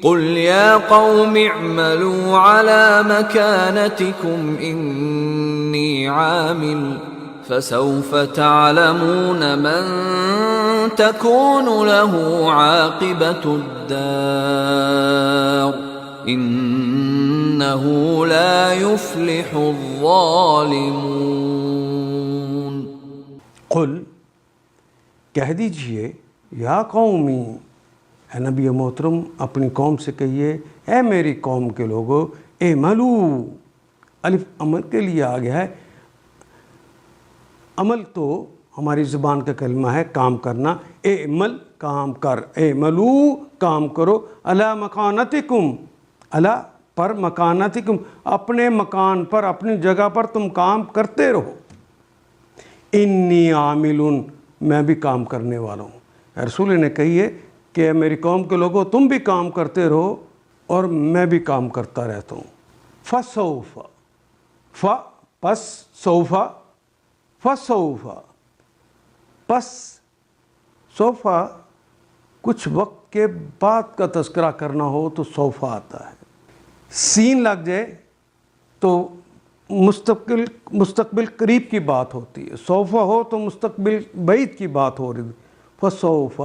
قل يا قوم اعملوا على مكانتكم إني عامل فسوف تعلمون من تكون له عاقبة الدار إنه لا يفلح الظالمون۔ قل کہہ دیجئے، یا قومی، اے نبی محترم اپنی قوم سے کہیے، اے میری قوم کے لوگو، اعملو، الف عمل کے لیے آ گیا ہے۔ عمل تو ہماری زبان کا کلمہ ہے کام کرنا، اعمل کام کر، اعملو کام کرو، علی مکانتکم، علی پر مکانتکم، اپنے مکان پر، اپنی جگہ پر تم کام کرتے رہو۔ انی عاملن، میں بھی کام کرنے والا ہوں۔ رسول نے کہیے کہ میری قوم کے لوگوں تم بھی کام کرتے رہو اور میں بھی کام کرتا رہتا ہوں۔ فسوف، پس سوف، فسوف، پس سوف کچھ وقت کے بعد کا تذکرہ کرنا ہو تو سوف آتا ہے، سین لگ جائے تو مستقبل قریب کی بات ہوتی ہے، سوف ہو تو مستقبل بعید کی بات ہو رہی ہے۔ فسوف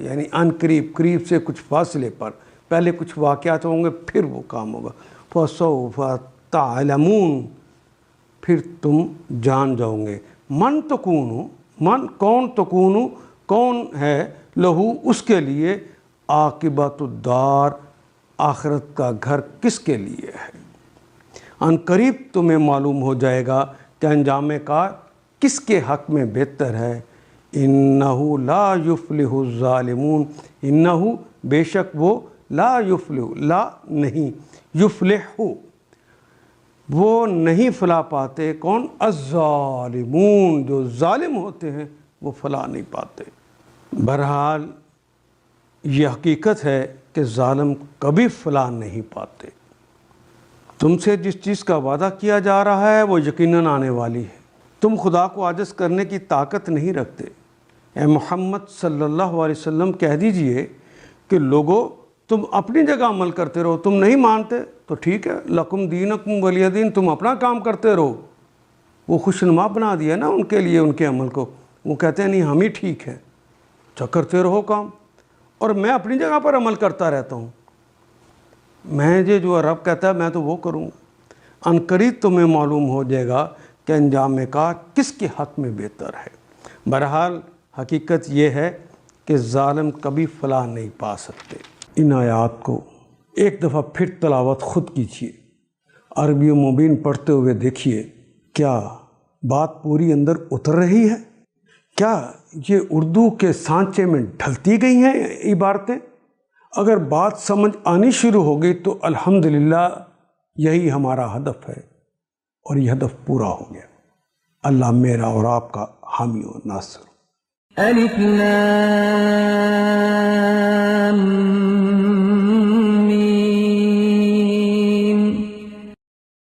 یعنی ان قریب، قریب سے کچھ فاصلے پر، پہلے کچھ واقعات ہوں گے پھر وہ کام ہوگا۔ فسوف تعلمون، پھر تم جان جاؤ گے، من تکونو، من کون، تکونو کون ہے، لہو اس کے لیے، عاقبت الدار آخرت کا گھر کس کے لیے ہے۔ ان قریب تمہیں معلوم ہو جائے گا کہ انجام کار کس کے حق میں بہتر ہے۔ انہو لا یفلح الظالمون، انہو بے شک وہ، لا یفلح، لا نہیں، یفلح وہ نہیں فلاح پاتے، کون، الظالمون جو ظالم ہوتے ہیں وہ فلاح نہیں پاتے۔ بہرحال یہ حقیقت ہے کہ ظالم کبھی فلاح نہیں پاتے۔ تم سے جس چیز کا وعدہ کیا جا رہا ہے وہ یقیناً آنے والی ہے۔ تم خدا کو عاجز کرنے کی طاقت نہیں رکھتے۔ اے محمد صلی اللہ علیہ وسلم کہہ دیجئے کہ لوگو تم اپنی جگہ عمل کرتے رہو، تم نہیں مانتے تو ٹھیک ہے، لکم دینکم ولی دین، تم اپنا کام کرتے رہو۔ وہ خوشنما بنا دیا نا ان کے لیے ان کے عمل کو، وہ کہتے ہیں نہیں ہم ہی ٹھیک ہے، اچھا کرتے رہو کام، اور میں اپنی جگہ پر عمل کرتا رہتا ہوں، میں جو رب کہتا ہے میں تو وہ کروں گا۔ ان قریب تمہیں معلوم ہو جائے گا کہ انجام کار کس کے حق میں بہتر ہے۔ بہرحال حقیقت یہ ہے کہ ظالم کبھی فلاح نہیں پا سکتے۔ ان آیات کو ایک دفعہ پھر تلاوت خود کیجیے، عربی مبین پڑھتے ہوئے دیکھیے، کیا بات پوری اندر اتر رہی ہے؟ کیا یہ اردو کے سانچے میں ڈھلتی گئی ہیں عبارتیں؟ اگر بات سمجھ آنی شروع ہو گئی تو الحمدللہ یہی ہمارا ہدف ہے، اور یہ ہدف پورا ہو گیا۔ اللہ میرا اور آپ کا حامی و ناصر۔ الف لام